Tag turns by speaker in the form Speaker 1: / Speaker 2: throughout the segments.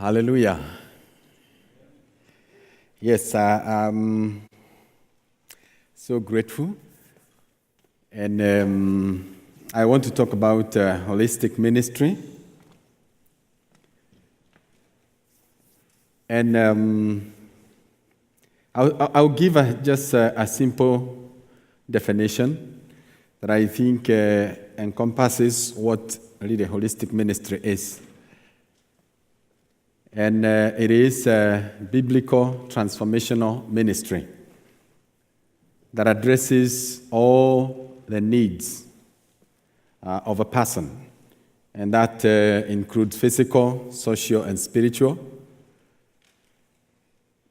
Speaker 1: Hallelujah. Yes, I'm so grateful. And I want to talk about holistic ministry. And I'll give just a simple definition that I think encompasses what really holistic ministry is. And it is a biblical transformational ministry that addresses all the needs of a person. And that includes physical, social, and spiritual.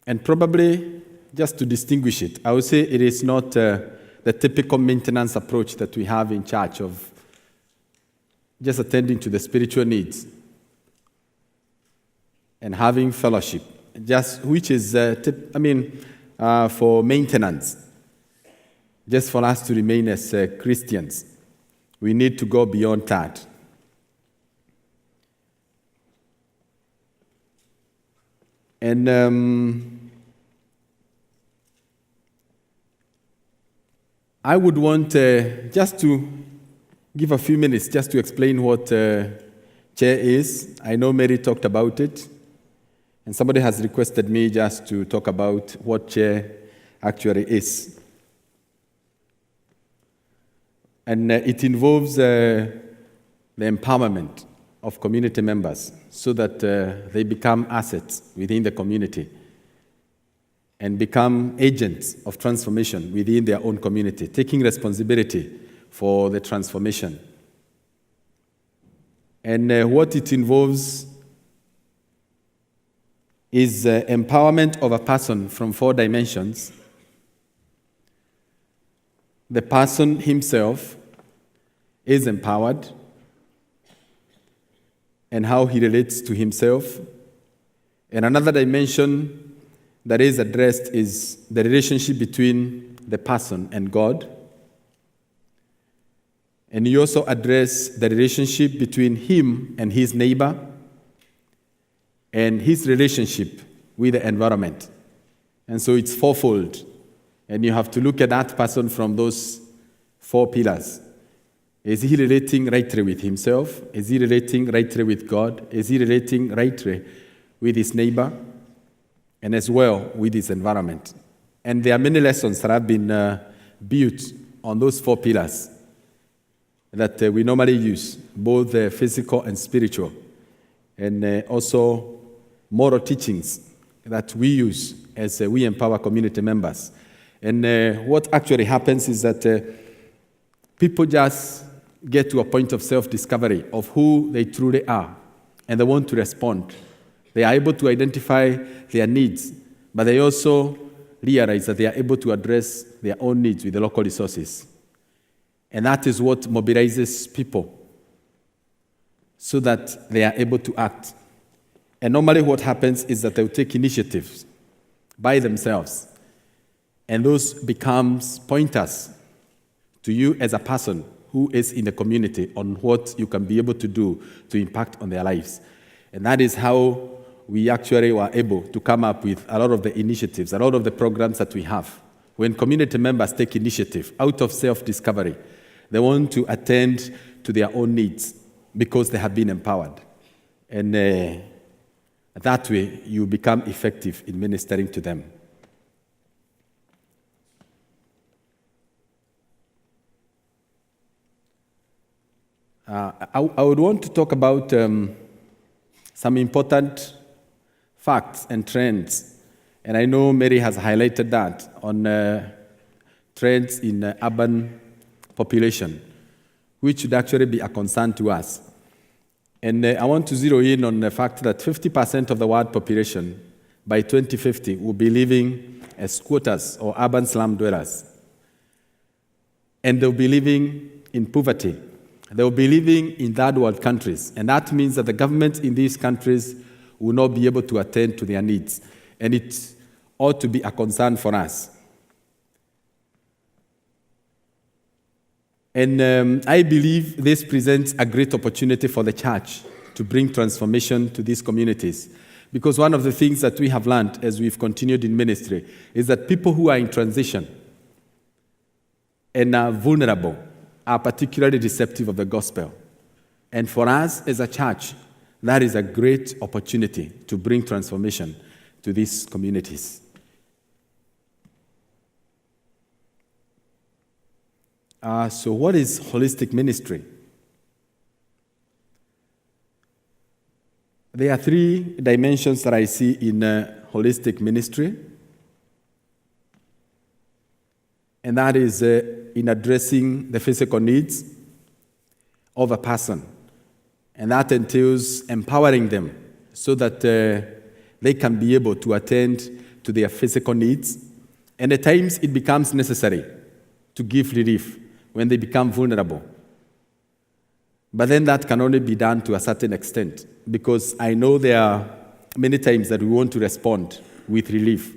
Speaker 1: And probably, just to distinguish it, I would say it is not the typical maintenance approach that we have in church of just attending to the spiritual needs and having fellowship, just which is, for maintenance, just for us to remain as Christians. We need to go beyond that. And I would want just to give a few minutes just to explain what chair is. I know Mary talked about it. And somebody has requested me just to talk about what chair actually is. And it involves the empowerment of community members so that they become assets within the community and become agents of transformation within their own community, taking responsibility for the transformation. And what it involves is empowerment of a person from 4 dimensions. The person himself is empowered and how he relates to himself. And another dimension that is addressed is the relationship between the person and God. And you also address the relationship between him and his neighbor, and his relationship with the environment. And so it's fourfold. And you have to look at that person from those 4 pillars. Is he relating rightly with himself? Is he relating rightly with God? Is he relating rightly with his neighbor? And as well with his environment. And there are many lessons that have been built on those 4 pillars that we normally use, both physical and spiritual. And also moral teachings that we use as we empower community members. And what actually happens is that people just get to a point of self-discovery of who they truly are, and they want to respond. They are able to identify their needs, but they also realize that they are able to address their own needs with the local resources. And that is what mobilizes people so that they are able to act. And normally what happens is that they'll take initiatives by themselves. And those becomes pointers to you as a person who is in the community on what you can be able to do to impact on their lives. And that is how we actually were able to come up with a lot of the initiatives, a lot of the programs that we have. When community members take initiative out of self-discovery, they want to attend to their own needs because they have been empowered. And that way, you become effective in ministering to them. I would want to talk about some important facts and trends. And I know Mary has highlighted that on trends in urban population, which should actually be a concern to us. And I want to zero in on the fact that 50% of the world population by 2050 will be living as squatters or urban slum dwellers. And they'll be living in poverty. They'll be living in third world countries. And that means that the government in these countries will not be able to attend to their needs. And it ought to be a concern for us. And I believe this presents a great opportunity for the church to bring transformation to these communities Because one of the things that we have learned as we've continued in ministry is that people who are in transition and are vulnerable are particularly receptive of the gospel. And for us as a church, that is a great opportunity to bring transformation to these communities. So what is holistic ministry? There are three dimensions that I see in holistic ministry. And that is in addressing the physical needs of a person. And that entails empowering them so that they can be able to attend to their physical needs. And at times it becomes necessary to give relief when they become vulnerable. But then that can only be done to a certain extent, because I know there are many times that we want to respond with relief.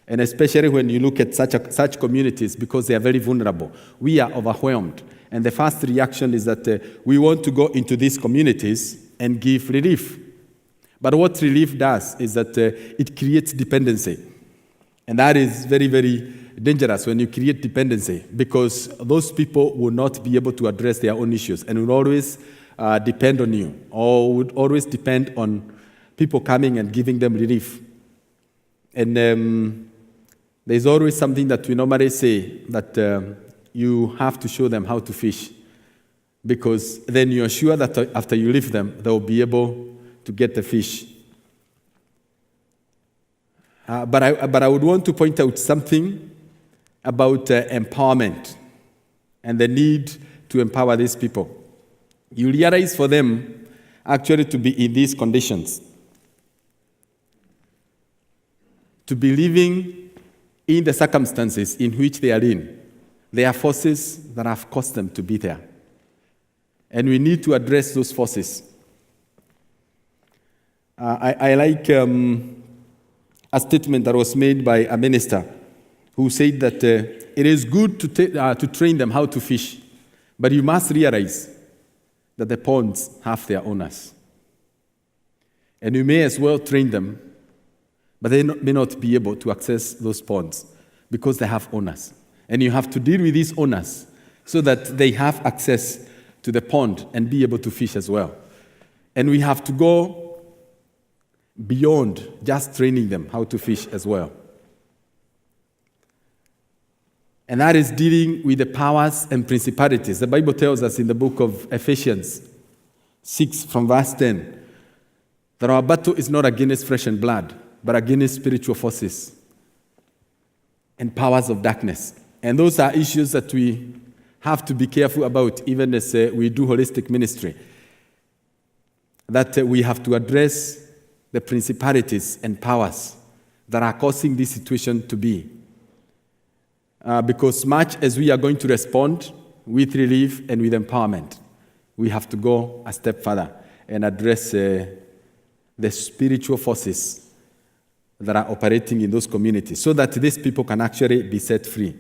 Speaker 1: And especially when you look at such communities, because they are very vulnerable, we are overwhelmed. And the first reaction is that we want to go into these communities and give relief. But what relief does is that it creates dependency. And that is very, very dangerous when you create dependency, because those people will not be able to address their own issues and will always depend on you, or would always depend on people coming and giving them relief. And there's always something that we normally say, that you have to show them how to fish, because then you're sure that after you leave them, they'll be able to get the fish. But I would want to point out something about empowerment and the need to empower these people. You realize for them actually to be in these conditions, to be living in the circumstances in which they are in, there are forces that have caused them to be there. And we need to address those forces. I like a statement that was made by a minister who said that it is good to train them how to fish, but you must realize that the ponds have their owners. And you may as well train them, but they may not be able to access those ponds because they have owners. And you have to deal with these owners so that they have access to the pond and be able to fish as well. And we have to go beyond just training them how to fish as well. And that is dealing with the powers and principalities. The Bible tells us in the book of Ephesians 6 from verse 10 that our battle is not against flesh and blood, but against spiritual forces and powers of darkness. And those are issues that we have to be careful about, even as we do holistic ministry, that we have to address the principalities and powers that are causing this situation to be. Because much as we are going to respond with relief and with empowerment, we have to go a step further and address the spiritual forces that are operating in those communities so that these people can actually be set free.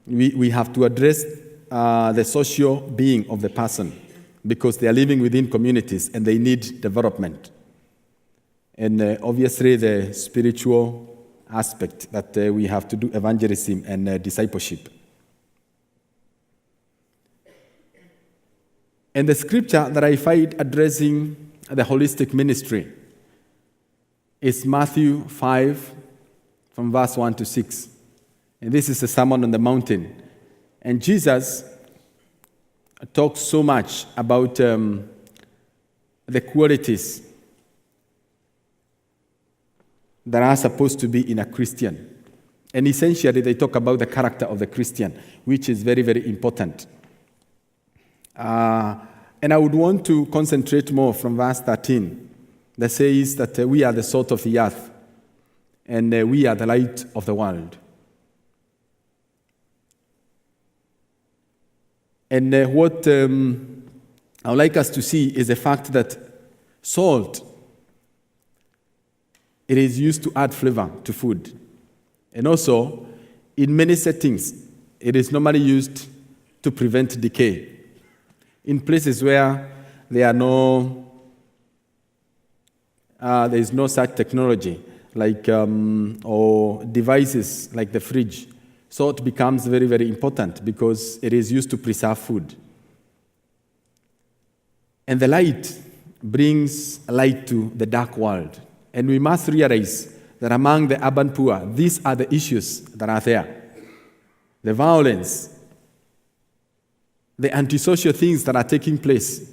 Speaker 1: We have to address the social being of the person, because they are living within communities and they need development. And obviously the spiritual aspect that we have to do evangelism and discipleship. And the scripture that I find addressing the holistic ministry is Matthew 5 from verse 1 to 6. And this is a Sermon on the Mountain. And Jesus talks so much about the qualities that are supposed to be in a Christian. And essentially, they talk about the character of the Christian, which is very, very important. And I would want to concentrate more from verse 13, that says that we are the salt of the earth, and we are the light of the world. And what I would like us to see is the fact that salt, it is used to add flavor to food. And also, in many settings, it is normally used to prevent decay. In places where there are no there is no such technology like or devices like the fridge. Salt becomes very, very important because it is used to preserve food. And the light brings light to the dark world. And we must realize that among the urban poor, these are the issues that are there. The violence, the antisocial things that are taking place,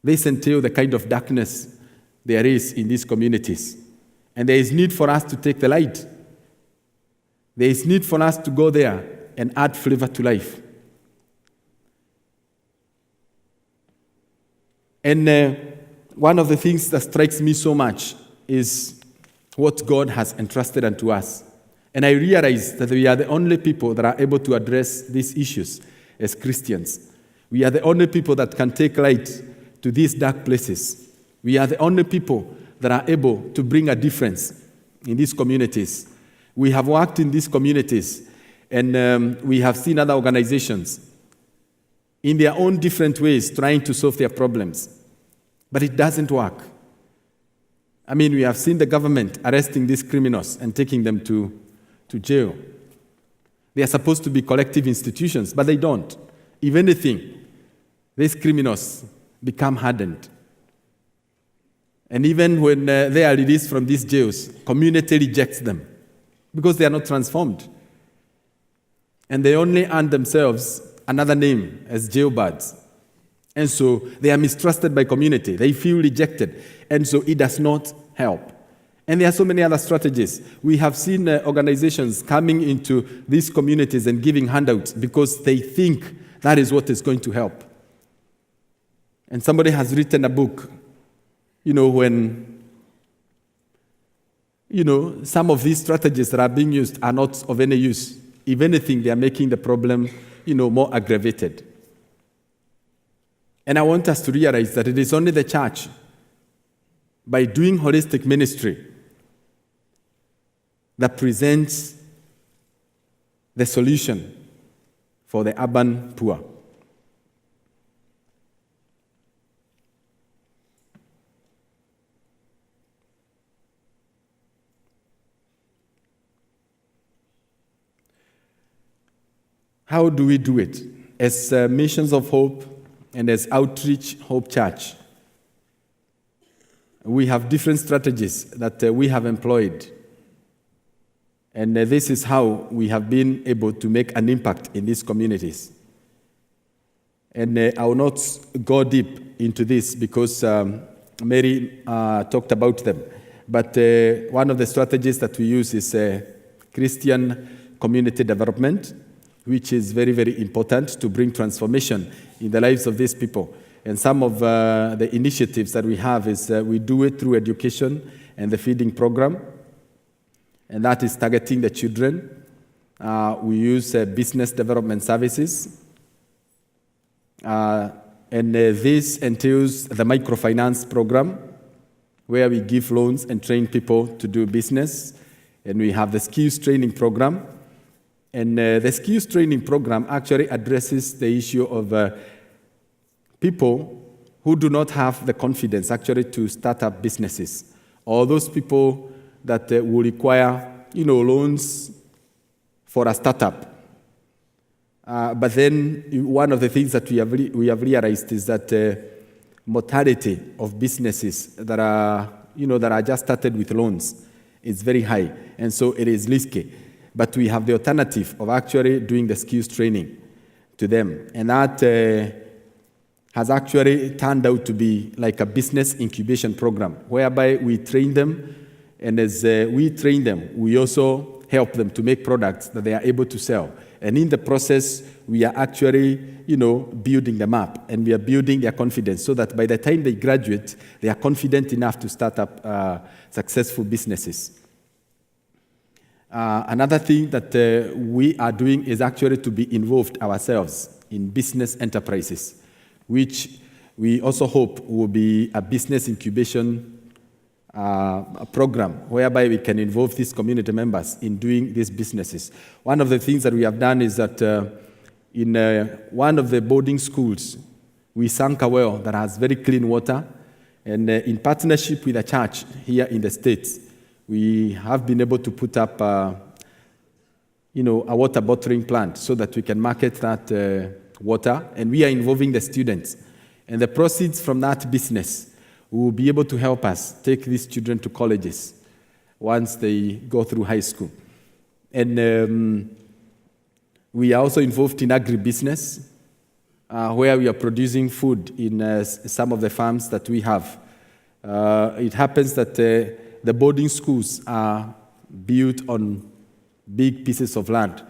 Speaker 1: this entail the kind of darkness there is in these communities. And there is need for us to take the light. There is need for us to go there and add flavor to life. And one of the things that strikes me so much is what God has entrusted unto us. And I realize that we are the only people that are able to address these issues as Christians. We are the only people that can take light to these dark places. We are the only people that are able to bring a difference in these communities. We have worked in these communities, and we have seen other organizations in their own different ways trying to solve their problems. But it doesn't work. I mean, we have seen the government arresting these criminals and taking them to jail. They are supposed to be collective institutions, but they don't. If anything, these criminals become hardened. And even when they are released from these jails, community rejects them because they are not transformed. And they only earn themselves another name as jailbirds. And so they are mistrusted by community. They feel rejected. And so it does not help. And there are so many other strategies. We have seen organizations coming into these communities and giving handouts because they think that is what is going to help. And somebody has written a book, when, some of these strategies that are being used are not of any use. If anything, they are making the problem, more aggravated. And I want us to realize that it is only the church, by doing holistic ministry, that presents the solution for the urban poor. How do we do it? As Missions of Hope and as Outreach Hope Church, we have different strategies that we have employed. And this is how we have been able to make an impact in these communities. And I will not go deep into this because Mary talked about them. But one of the strategies that we use is Christian community development, which is very, very important to bring transformation in the lives of these people. And some of the initiatives that we have is we do it through education and the feeding program, and that is targeting the children. We use business development services, and this entails the microfinance program, where we give loans and train people to do business, and we have the skills training program. And the skills training program actually addresses the issue of people who do not have the confidence actually to start up businesses, or those people that will require, loans for a startup. But then one of the things that we have realized is that mortality of businesses that are just started with loans is very high, and so it is risky. But we have the alternative of actually doing the skills training to them. And that has actually turned out to be like a business incubation program, whereby we train them, and as we train them, we also help them to make products that they are able to sell. And in the process, we are actually, building them up, and we are building their confidence so that by the time they graduate, they are confident enough to start up successful businesses. Another thing that we are doing is actually to be involved ourselves in business enterprises, which we also hope will be a business incubation program whereby we can involve these community members in doing these businesses. One of the things that we have done is that in one of the boarding schools, we sunk a well that has very clean water, And in partnership with a church here in the States, we have been able to put up a water bottling plant so that we can market that water, and we are involving the students. And the proceeds from that business will be able to help us take these children to colleges once they go through high school. And we are also involved in agribusiness, where we are producing food in some of the farms that we have. It happens that the boarding schools are built on big pieces of land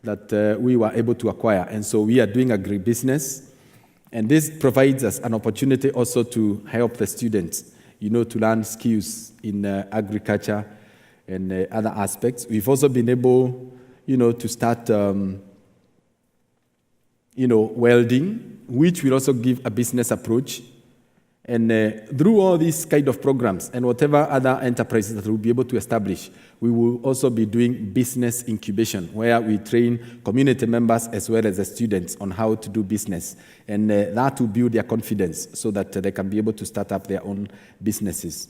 Speaker 1: that we were able to acquire. And so we are doing agribusiness. And this provides us an opportunity also to help the students, to learn skills in agriculture and other aspects. We've also been able, to start welding, which will also give a business approach. And through all these kind of programs and whatever other enterprises that we'll be able to establish, we will also be doing business incubation, where we train community members as well as the students on how to do business. And that will build their confidence so that they can be able to start up their own businesses.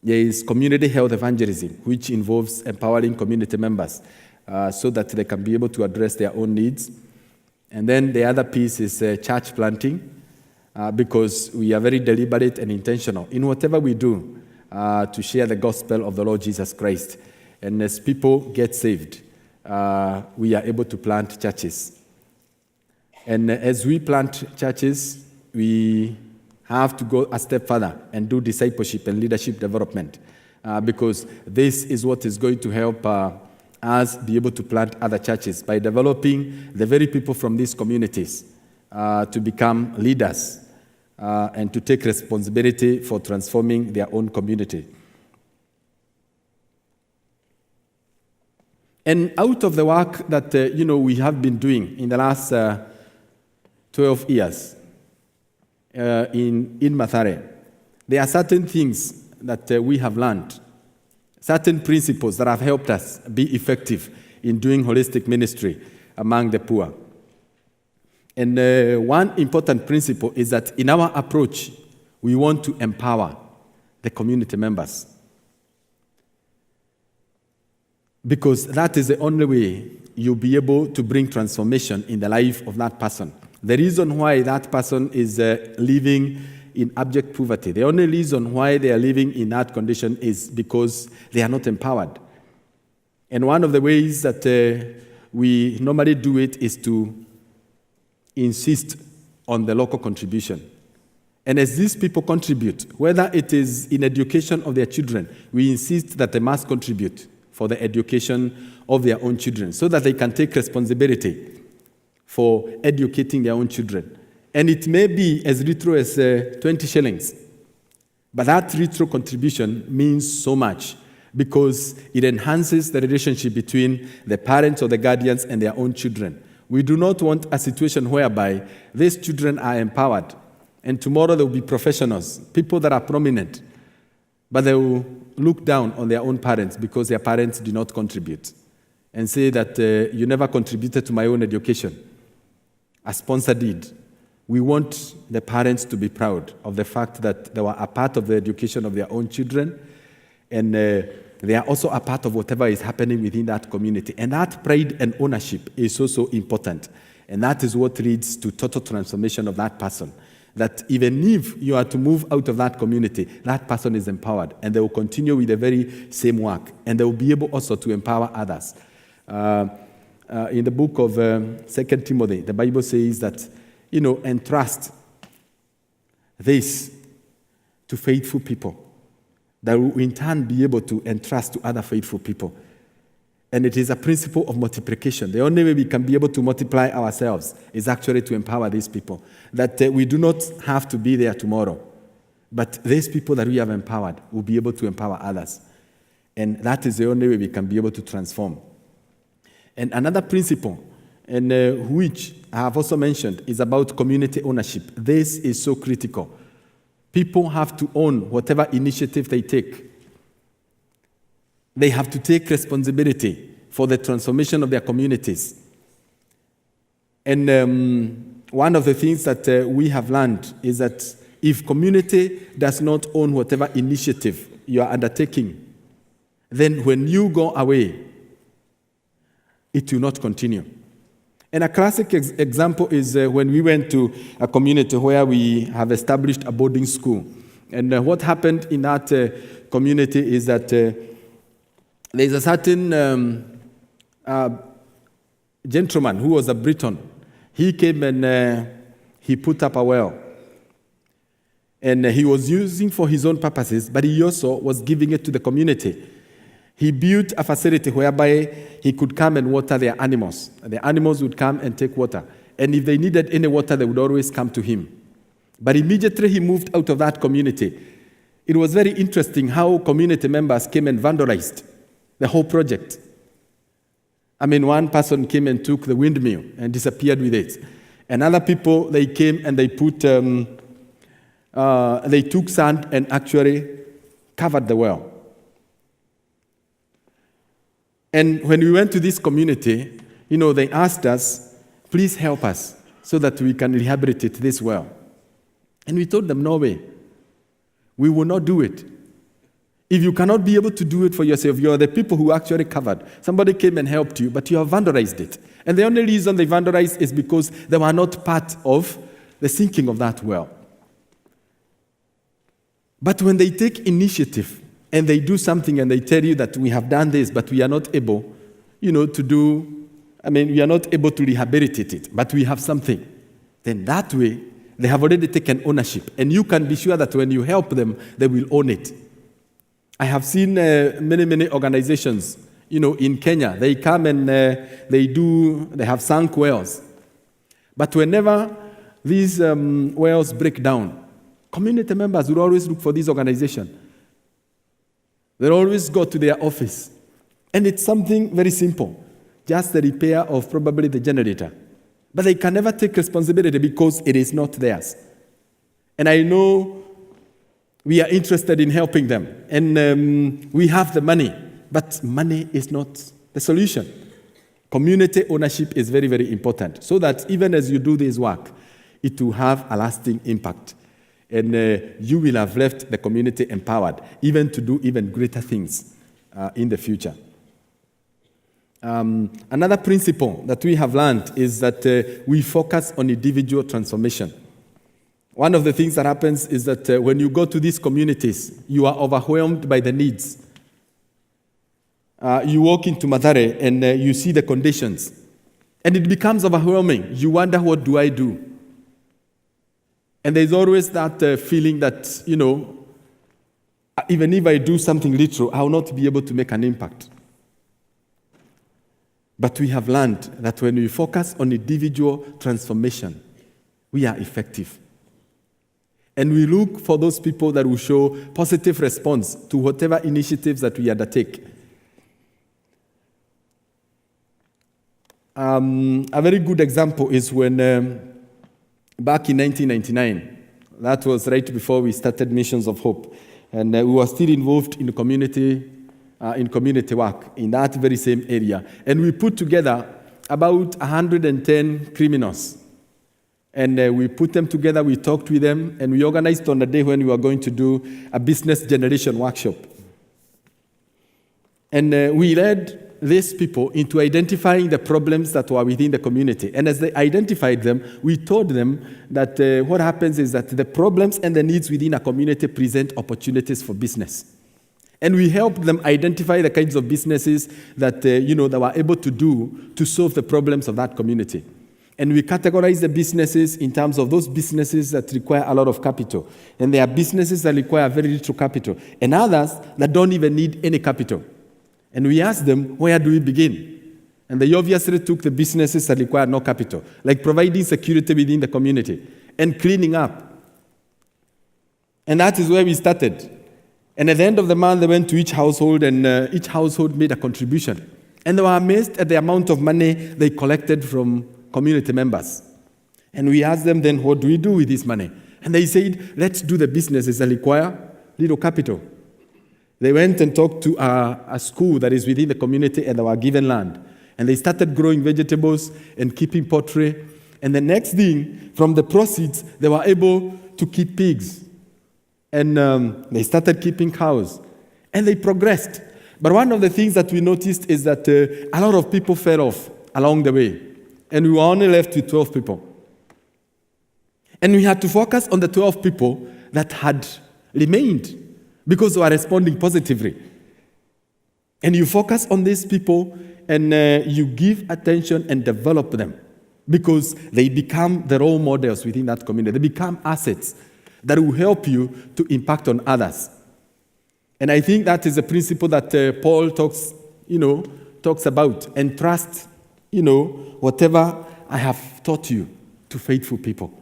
Speaker 1: There is community health evangelism, which involves empowering community members so that they can be able to address their own needs. And then the other piece is church planting, because we are very deliberate and intentional in whatever we do to share the gospel of the Lord Jesus Christ. And as people get saved, we are able to plant churches. And as we plant churches, we have to go a step further and do discipleship and leadership development, because this is what is going to help us be able to plant other churches by developing the very people from these communities to become leaders and to take responsibility for transforming their own community. And out of the work that we have been doing in the last 12 years in Mathare, there are certain things that we have learned, certain principles that have helped us be effective in doing holistic ministry among the poor. And one important principle is that in our approach, we want to empower the community members, because that is the only way you'll be able to bring transformation in the life of that person. The reason why that person is living in abject poverty, the only reason why they are living in that condition is because they are not empowered. And one of the ways that we normally do it is to insist on the local contribution. And as these people contribute, whether it is in education of their children, we insist that they must contribute for the education of their own children so that they can take responsibility for educating their own children. And it may be as little as 20 shillings, but that retro contribution means so much because it enhances the relationship between the parents or the guardians and their own children. We do not want a situation whereby these children are empowered and tomorrow they will be professionals, people that are prominent, but they will look down on their own parents because their parents do not contribute and say that you never contributed to my own education. A sponsor did. We want the parents to be proud of the fact that they were a part of the education of their own children, and they are also a part of whatever is happening within that community. And that pride and ownership is also important. And that is what leads to total transformation of that person. That even if you are to move out of that community, that person is empowered, and they will continue with the very same work, and they will be able also to empower others. In the book of 2 Timothy, the Bible says that, entrust this to faithful people that will in turn be able to entrust to other faithful people. And it is a principle of multiplication. The only way we can be able to multiply ourselves is actually to empower these people. That we do not have to be there tomorrow, but these people that we have empowered will be able to empower others. And that is the only way we can be able to transform. And another principle, and which I have also mentioned, is about community ownership. This is so critical. People have to own whatever initiative they take. They have to take responsibility for the transformation of their communities. And one of the things that we have learned is that If community does not own whatever initiative you are undertaking, then when you go away, it will not continue. And a classic example is when we went to a community where we have established a boarding school. And what happened in that community is that there's a certain gentleman who was a Briton. He came and he put up a well. And he was using for his own purposes, but he also was giving it to the community. He built a facility whereby he could come and water their animals. The animals would come and take water. And if they needed any water, they would always come to him. But immediately he moved out of that community. It was very interesting how community members came and vandalized the whole project. I mean, one person came and took the windmill and disappeared with it. And other people, they came and they put... they took sand and actually covered the well. And when we went to this community, they asked us, please help us so that we can rehabilitate this well. And we told them, no way. We will not do it. If you cannot be able to do it for yourself, you are the people who actually covered. Somebody came and helped you, but you have vandalized it. And the only reason they vandalized is because they were not part of the sinking of that well. But when they take initiative and they do something and they tell you that we have done this, but we are not able, to do, we are not able to rehabilitate it, but we have something, then that way they have already taken ownership. And you can be sure that when you help them, they will own it. I have seen many organizations, in Kenya. They come and they have sunk wells. But whenever these wells break down, community members will always look for this organization. They'll always go to their office. And it's something very simple, just the repair of probably the generator. But they can never take responsibility because it is not theirs. And I know we are interested in helping them. And we have the money. But money is not the solution. Community ownership is very, very important. So that even as you do this work, it will have a lasting impact. And you will have left the community empowered, even to do even greater things in the future. Another principle that we have learned is that we focus on individual transformation. One of the things that happens is that when you go to these communities, you are overwhelmed by the needs. You walk into Mathare and you see the conditions. And it becomes overwhelming. You wonder, what do I do? And there's always that feeling that, even if I do something little, I will not be able to make an impact. But we have learned that when we focus on individual transformation, we are effective. And we look for those people that will show positive response to whatever initiatives that we undertake. A very good example is when back in 1999, that was right before we started Missions of Hope, and we were still involved in community work in that very same area. And we put together about 110 criminals. And we put them together, we talked with them, and we organized on the day when we were going to do a business generation workshop. And we led these people into identifying the problems that were within the community. And as they identified them, we told them that what happens is that the problems and the needs within a community present opportunities for business. And we helped them identify the kinds of businesses that, they were able to do to solve the problems of that community. And we categorize the businesses in terms of those businesses that require a lot of capital. And there are businesses that require very little capital. And others that don't even need any capital. And we asked them, where do we begin? And they obviously took the businesses that require no capital, like providing security within the community and cleaning up. And that is where we started. And at the end of the month, they went to each household, and each household made a contribution. And they were amazed at the amount of money they collected from community members. And we asked them then, what do we do with this money? And they said, let's do the businesses that require little capital. They went and talked to a school that is within the community, and they were given land. And they started growing vegetables and keeping poultry. And the next thing, from the proceeds, they were able to keep pigs. And they started keeping cows. And they progressed. But one of the things that we noticed is that a lot of people fell off along the way. And we were only left with 12 people. And we had to focus on the 12 people that had remained because they were responding positively. And you focus on these people and you give attention and develop them because they become the role models within that community. They become assets that will help you to impact on others. And I think that is a principle that Paul talks about. Entrust, whatever I have taught you to faithful people.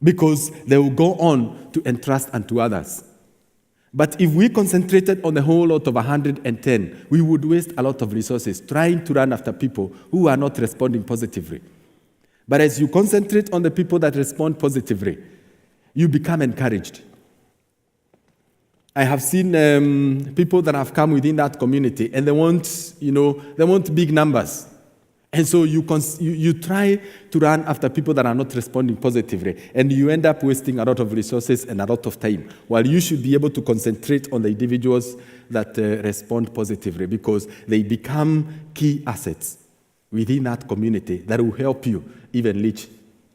Speaker 1: Because they will go on to entrust unto others. But if we concentrated on the whole lot of 110, we would waste a lot of resources trying to run after people who are not responding positively. But as you concentrate on the people that respond positively, you become encouraged. I have seen people that have come within that community and they want big numbers. And so you try to run after people that are not responding positively, and you end up wasting a lot of resources and a lot of time, while you should be able to concentrate on the individuals that respond positively, because they become key assets within that community that will help you even reach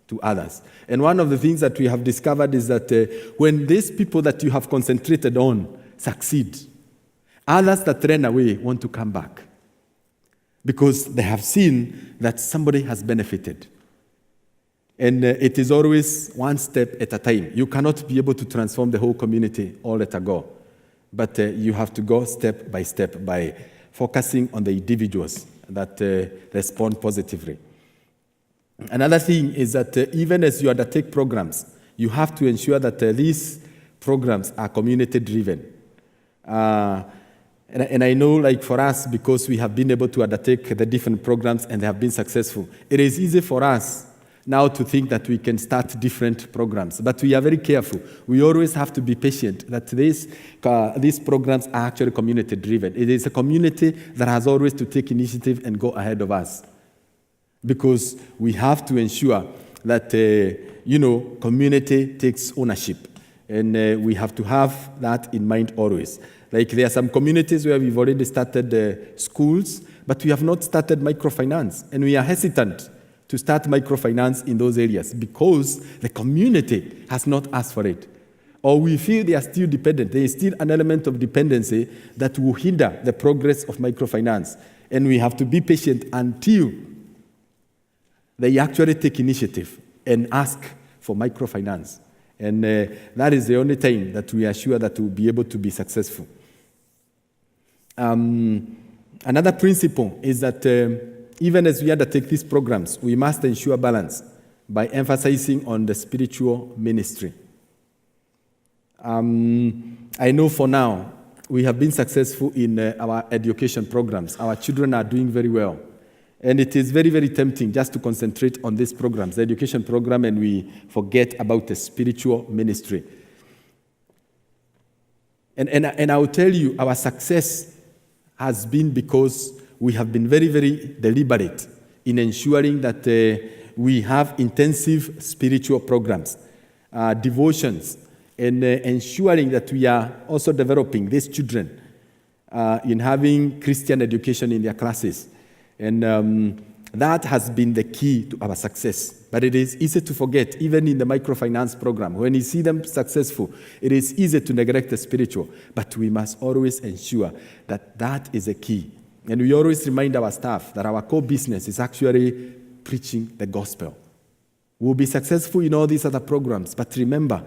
Speaker 1: to others. And one of the things that we have discovered is that when these people that you have concentrated on succeed, others that ran away want to come back, because they have seen that somebody has benefited. And it is always one step at a time. You cannot be able to transform the whole community all at a go. But you have to go step by step by focusing on the individuals that respond positively. Another thing is that even as you undertake programs, you have to ensure that these programs are community-driven. And I know, like for us, because we have been able to undertake the different programs and they have been successful, it is easy for us now to think that we can start different programs. But we are very careful. We always have to be patient that these programs are actually community-driven. It is a community that has always to take initiative and go ahead of us. Because we have to ensure that, community takes ownership. And we have to have that in mind always. Like there are some communities where we've already started schools, but we have not started microfinance. And we are hesitant to start microfinance in those areas because the community has not asked for it. Or we feel they are still dependent. There is still an element of dependency that will hinder the progress of microfinance. And we have to be patient until they actually take initiative and ask for microfinance. And that is the only time that we are sure that we'll be able to be successful. Another principle is that even as we undertake these programs, we must ensure balance by emphasizing on the spiritual ministry. I know for now, we have been successful in our education programs. Our children are doing very well. And it is very, very tempting just to concentrate on these programs, the education program, and we forget about the spiritual ministry. And I will tell you, our success has been because we have been very, very deliberate in ensuring that we have intensive spiritual programs, devotions, and ensuring that we are also developing these children in having Christian education in their classes. And that has been the key to our success. But it is easy to forget, even in the microfinance program. When you see them successful, it is easy to neglect the spiritual. But we must always ensure that that is a key. And we always remind our staff that our core business is actually preaching the gospel. We'll be successful in all these other programs. But remember,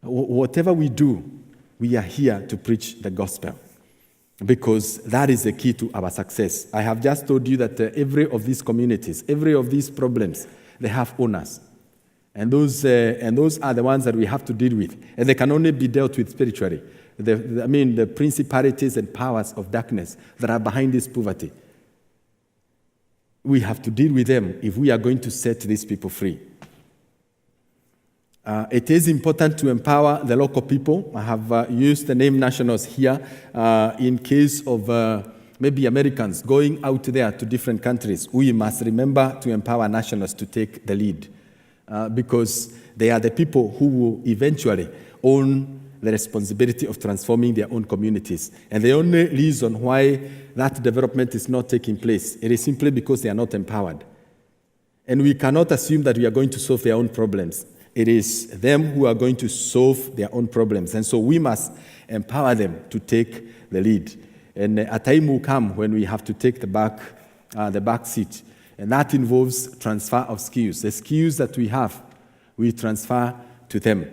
Speaker 1: whatever we do, we are here to preach the gospel. Because that is the key to our success. I have just told you that every of these communities, every of these problems, they have owners. And those are the ones that we have to deal with. And they can only be dealt with spiritually. The principalities and powers of darkness that are behind this poverty. We have to deal with them if we are going to set these people free. It is important to empower the local people. I have used the name nationals here in case of maybe Americans going out there to different countries. We must remember to empower nationals to take the lead. because they are the people who will eventually own the responsibility of transforming their own communities. And the only reason why that development is not taking place, it is simply because they are not empowered. And we cannot assume that we are going to solve their own problems. It is them who are going to solve their own problems. And so we must empower them to take the lead. And a time will come when we have to take the back seat. And that involves transfer of skills. The skills that we have, we transfer to them.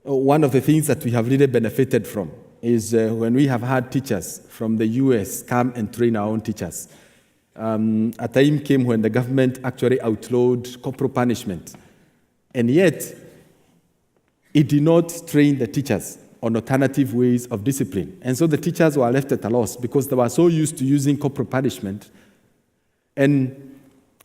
Speaker 1: One of the things that we have really benefited from is when we have had teachers from the US come and train our own teachers. A time came when the government actually outlawed corporal punishment. And yet, it did not train the teachers on alternative ways of discipline. And so the teachers were left at a loss because they were so used to using corporal punishment. And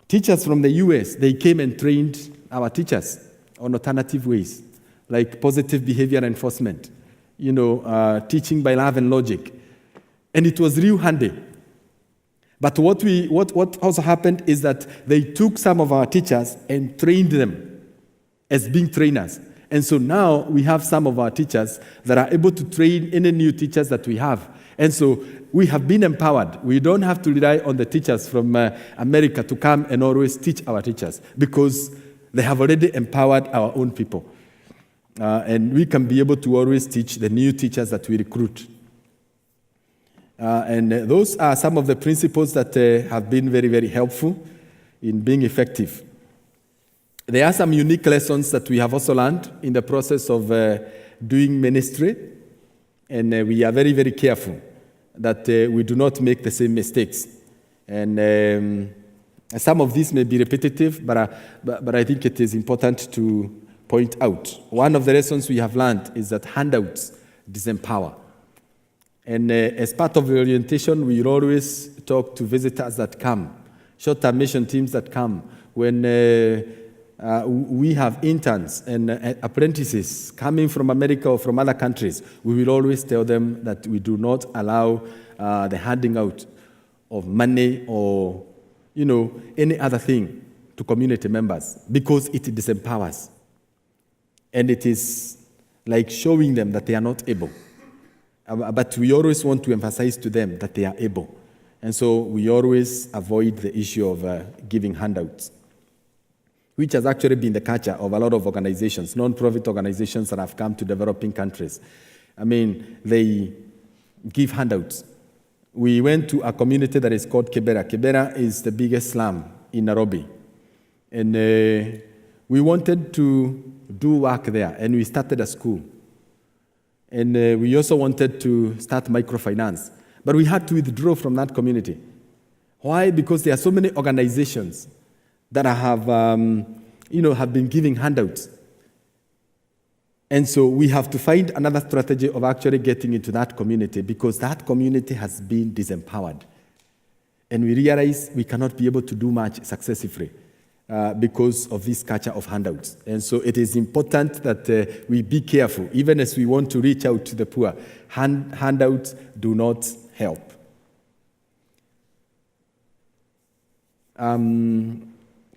Speaker 1: teachers from the US, they came and trained our teachers on alternative ways, like positive behavior enforcement, teaching by love and logic. And it was real handy. But what also happened is that they took some of our teachers and trained them as being trainers. And so now we have some of our teachers that are able to train any new teachers that we have. And so we have been empowered. We don't have to rely on the teachers from America to come and always teach our teachers because they have already empowered our own people. And we can be able to always teach the new teachers that we recruit. And those are some of the principles that have been very, very helpful in being effective. There are some unique lessons that we have also learned in the process of doing ministry, and we are very, very careful that we do not make the same mistakes. And some of these may be repetitive, but I think it is important to point out. One of the lessons we have learned is that handouts disempower. And as part of the orientation, we always talk to visitors that come, short-term mission teams that come. When we have interns and apprentices coming from America or from other countries, we will always tell them that we do not allow the handing out of money or any other thing to community members because it disempowers. And it is like showing them that they are not able. But we always want to emphasize to them that they are able. And so we always avoid the issue of giving handouts, which has actually been the culture of a lot of organizations, non-profit organizations that have come to developing countries. I mean, they give handouts. We went to a community that is called Kibera. Kibera is the biggest slum in Nairobi. And we wanted to do work there, and we started a school. And we also wanted to start microfinance. But we had to withdraw from that community. Why? Because there are so many organizations that have been giving handouts. And so we have to find another strategy of actually getting into that community because that community has been disempowered. And we realize we cannot be able to do much successfully because of this culture of handouts. And so it is important that we be careful, even as we want to reach out to the poor. Handouts do not help.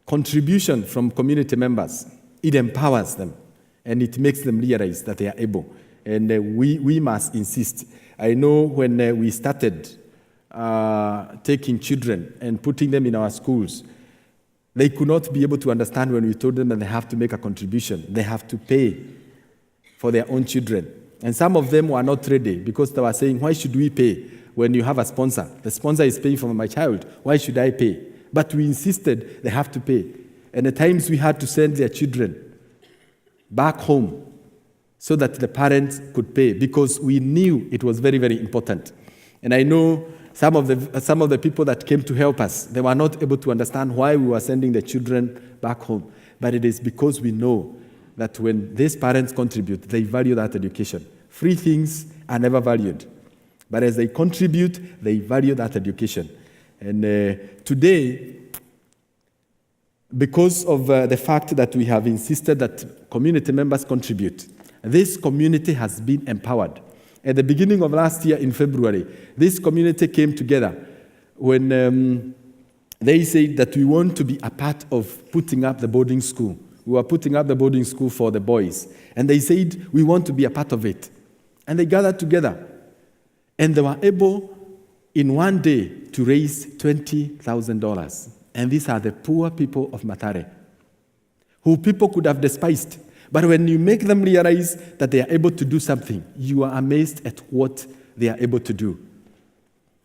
Speaker 1: Contribution from community members, it empowers them and it makes them realize that they are able. And we must insist. I know when we started taking children and putting them in our schools, they could not be able to understand when we told them that they have to make a contribution. They have to pay for their own children. And some of them were not ready because they were saying, why should we pay when you have a sponsor? The sponsor is paying for my child. Why should I pay? But we insisted they have to pay. And at times we had to send their children back home so that the parents could pay because we knew it was very, very important. And I know some of the people that came to help us, they were not able to understand why we were sending the children back home. But it is because we know that when these parents contribute, they value that education. Free things are never valued. But as they contribute, they value that education. And today, because of the fact that we have insisted that community members contribute, this community has been empowered. At the beginning of last year in February, this community came together when they said that we want to be a part of putting up the boarding school. We were putting up the boarding school for the boys. And they said, we want to be a part of it. And they gathered together. And they were able, in one day, to raise $20,000. And these are the poor people of Mathare, who people could have despised. But when you make them realize that they are able to do something, you are amazed at what they are able to do.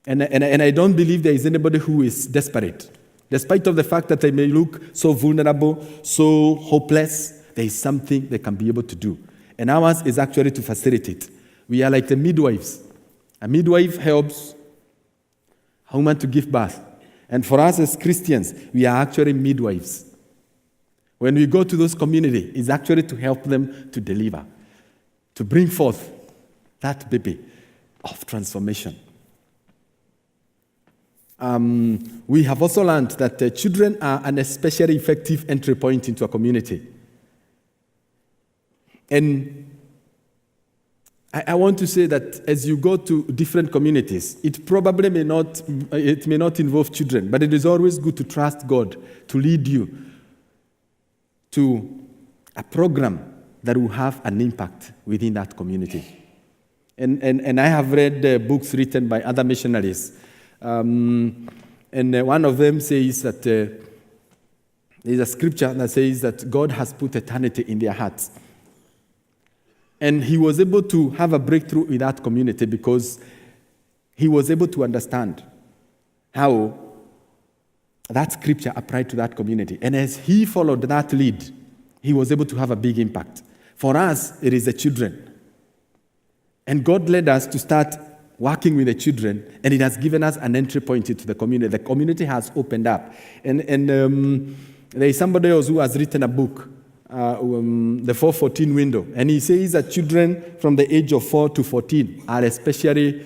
Speaker 1: And I don't believe there is anybody who is desperate. Despite of the fact that they may look so vulnerable, so hopeless, there is something they can be able to do. And ours is actually to facilitate. We are like the midwives. A midwife helps a woman to give birth. And for us as Christians, we are actually midwives. When we go to those communities, it's actually to help them to deliver, to bring forth that baby of transformation. We have also learned that children are an especially effective entry point into a community. And I want to say that as you go to different communities, it probably may not involve children, but it is always good to trust God to lead you to a program that will have an impact within that community. And I have read books written by other missionaries. And one of them says that there's a scripture that says that God has put eternity in their hearts. And he was able to have a breakthrough in that community because he was able to understand how that scripture applied to that community. And as he followed that lead, he was able to have a big impact. For us, it is the children. And God led us to start working with the children, and it has given us an entry point into the community. The community has opened up. And there is somebody else who has written a book, The 414 Window. And he says that children from the age of 4 to 14 are especially,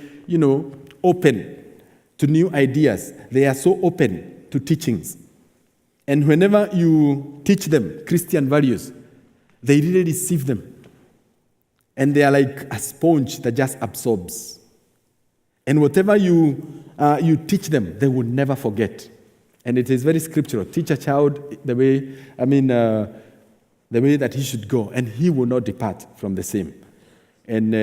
Speaker 1: open to new ideas. They are so open to teachings. And whenever you teach them Christian values, they really receive them. And they are like a sponge that just absorbs. And whatever you teach them, they will never forget. And it is very scriptural. Teach a child the way that he should go, and he will not depart from the same. And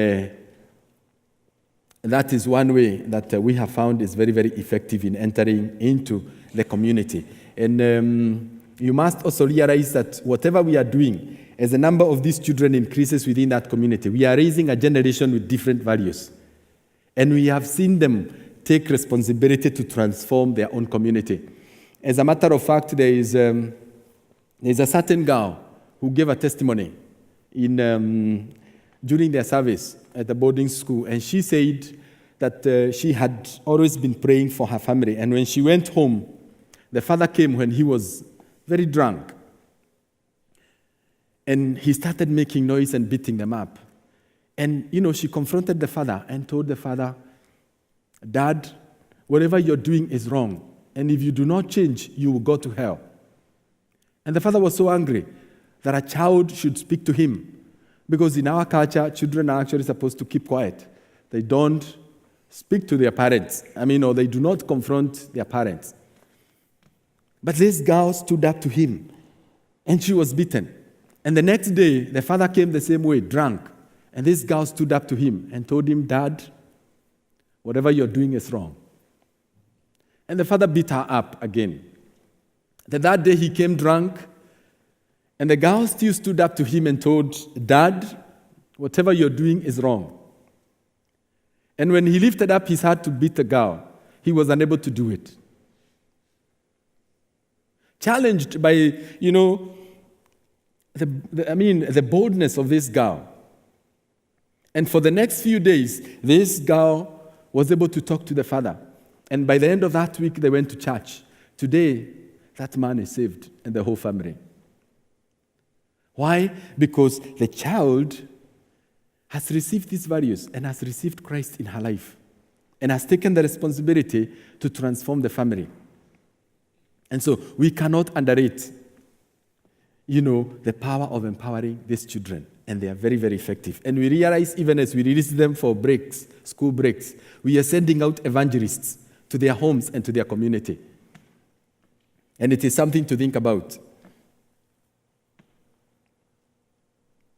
Speaker 1: that is one way that we have found is very, very effective in entering into the community. And you must also realize that whatever we are doing, as the number of these children increases within that community, we are raising a generation with different values. And we have seen them take responsibility to transform their own community. As a matter of fact, there is a certain girl who gave a testimony during their service at the boarding school, and she said that she had always been praying for her family. And when she went home, the father came when he was very drunk, and he started making noise and beating them up. And, she confronted the father and told the father, "Dad, whatever you're doing is wrong. And if you do not change, you will go to hell." And the father was so angry that a child should speak to him. Because in our culture, children are actually supposed to keep quiet. They don't speak to their parents. Or they do not confront their parents. But this girl stood up to him, and she was beaten. And the next day, the father came the same way, drunk. And this girl stood up to him and told him, "Dad, whatever you're doing is wrong." And the father beat her up again. That day he came drunk, and the girl still stood up to him and told, "Dad, whatever you're doing is wrong." And when he lifted up his heart to beat the girl, he was unable to do it. Challenged by, the boldness of this girl. And for the next few days, this girl was able to talk to the father. And by the end of that week, they went to church. Today, that man is saved and the whole family. Why? Because the child has received these values and has received Christ in her life and has taken the responsibility to transform the family. And so we cannot underrate, the power of empowering these children. And they are very, very effective. And we realize even as we release them for breaks, school breaks, we are sending out evangelists to their homes and to their community. And it is something to think about.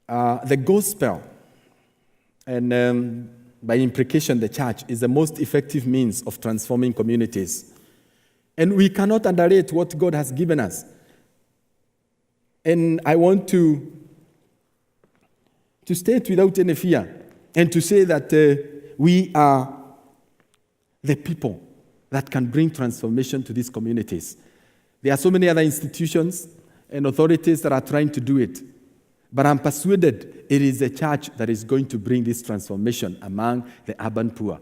Speaker 1: The gospel, and by implication the church, is the most effective means of transforming communities. And we cannot underrate what God has given us. And I want to state without any fear and to say that we are the people that can bring transformation to these communities. There are so many other institutions and authorities that are trying to do it. But I'm persuaded it is the church that is going to bring this transformation among the urban poor.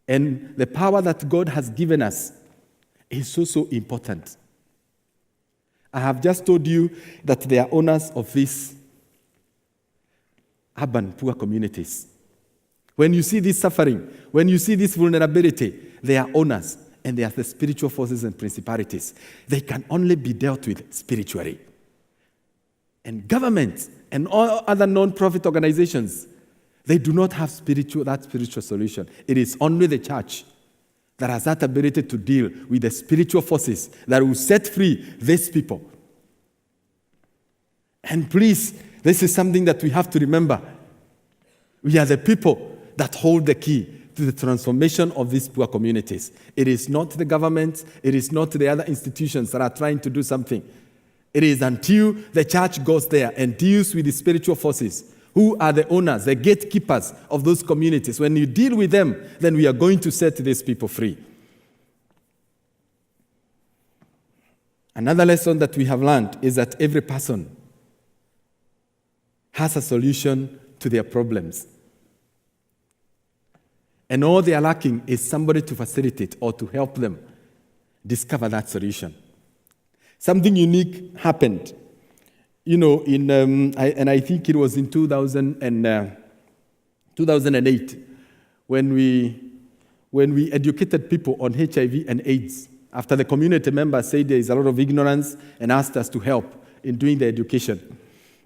Speaker 1: And the power that God has given us is so important. I have just told you that they are owners of these urban poor communities. When you see this suffering, when you see this vulnerability, they are owners, and they are the spiritual forces and principalities. They can only be dealt with spiritually. And governments and all other non-profit organizations, they do not have that spiritual solution. It is only the church that has that ability to deal with the spiritual forces that will set free these people. And please, this is something that we have to remember. We are the people that hold the key to the transformation of these poor communities. It is not the government, it is not the other institutions that are trying to do something. It is until the church goes there and deals with the spiritual forces, who are the owners, the gatekeepers of those communities. When you deal with them, then we are going to set these people free. Another lesson that we have learned is that every person has a solution to their problems. And all they are lacking is somebody to facilitate or to help them discover that solution. Something unique happened, I think it was in 2008 when we educated people on HIV and AIDS. After the community members said there is a lot of ignorance and asked us to help in doing the education.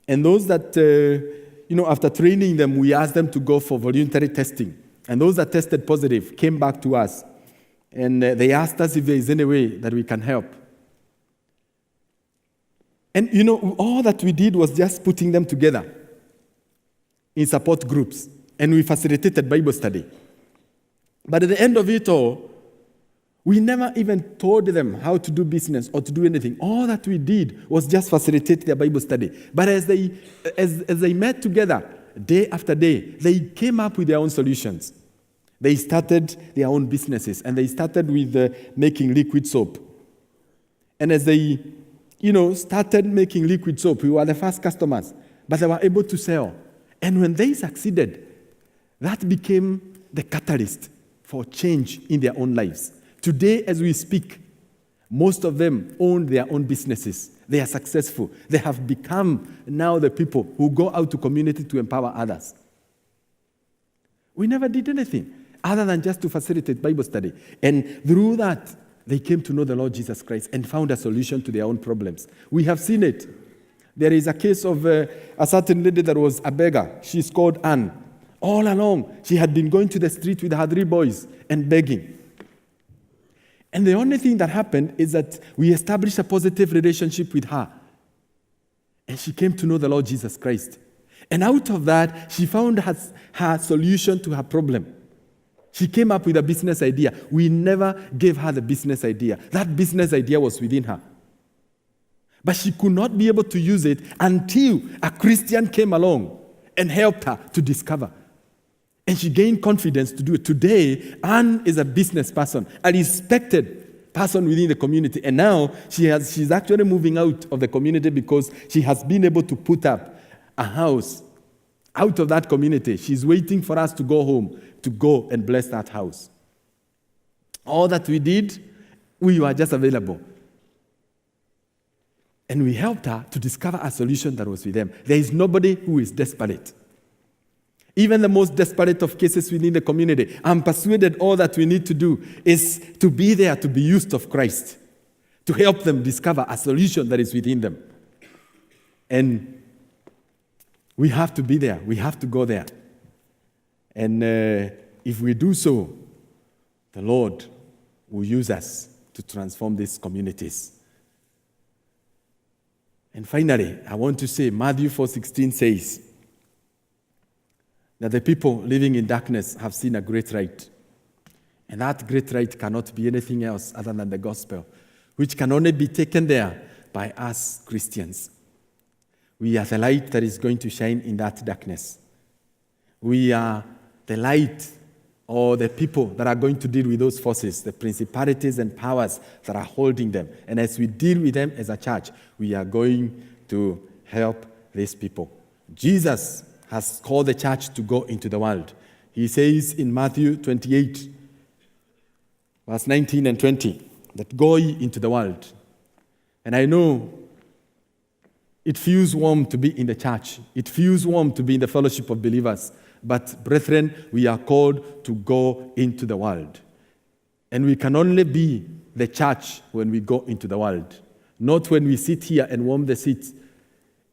Speaker 1: And those that, after training them, we asked them to go for voluntary testing. And those that tested positive came back to us. And they asked us if there is any way that we can help. And, all that we did was just putting them together in support groups. And we facilitated Bible study. But at the end of it all, we never even told them how to do business or to do anything. All that we did was just facilitate their Bible study. But as they met together, day after day, they came up with their own solutions. They started their own businesses, and they started with making liquid soap. And as they, started making liquid soap, we were the first customers, but they were able to sell. And when they succeeded, that became the catalyst for change in their own lives. Today, as we speak, most of them own their own businesses. They are successful. They have become now the people who go out to community to empower others. We never did anything other than just to facilitate Bible study. And through that, they came to know the Lord Jesus Christ and found a solution to their own problems. We have seen it. There is a case of a certain lady that was a beggar. She's called Anne. All along, she had been going to the street with her 3 boys and begging. And the only thing that happened is that we established a positive relationship with her. And she came to know the Lord Jesus Christ. And out of that, she found her solution to her problem. She came up with a business idea. We never gave her the business idea. That business idea was within her. But she could not be able to use it until a Christian came along and helped her to discover. And she gained confidence to do it. Today, Anne is a business person, a respected person within the community. And now she's actually moving out of the community because she has been able to put up a house out of that community. She's waiting for us to go home to go and bless that house. All that we did, we were just available. And we helped her to discover a solution that was with them. There is nobody who is desperate. Even the most desperate of cases within the community, I'm persuaded all that we need to do is to be there to be used of Christ, to help them discover a solution that is within them. And we have to be there. We have to go there. And if we do so, the Lord will use us to transform these communities. And finally, I want to say Matthew 4:16 says that the people living in darkness have seen a great light. And that great light cannot be anything else other than the gospel, which can only be taken there by us Christians. We are the light that is going to shine in that darkness. We are the light, or the people that are going to deal with those forces, the principalities and powers that are holding them. And as we deal with them as a church, we are going to help these people. Jesus has called the church to go into the world. He says in Matthew 28, verse 19 and 20, that go ye into the world. And I know it feels warm to be in the church. It feels warm to be in the fellowship of believers. But brethren, we are called to go into the world. And we can only be the church when we go into the world. Not when we sit here and warm the seats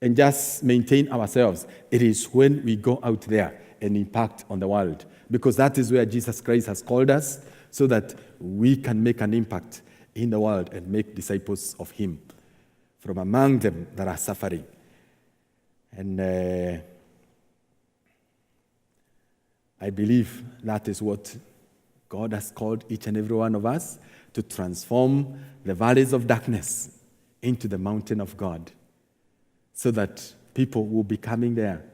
Speaker 1: and just maintain ourselves. It is when we go out there and impact on the world. Because that is where Jesus Christ has called us, so that we can make an impact in the world and make disciples of him from among them that are suffering. And I believe that is what God has called each and every one of us, to transform the valleys of darkness into the mountain of God, so that people will be coming there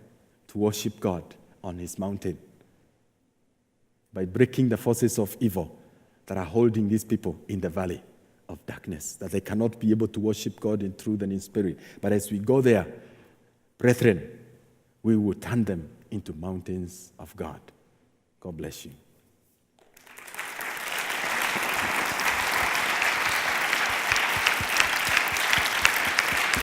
Speaker 1: to worship God on his mountain by breaking the forces of evil that are holding these people in the valley of darkness, that they cannot be able to worship God in truth and in spirit. But as we go there, brethren, we will turn them into mountains of God. God bless you.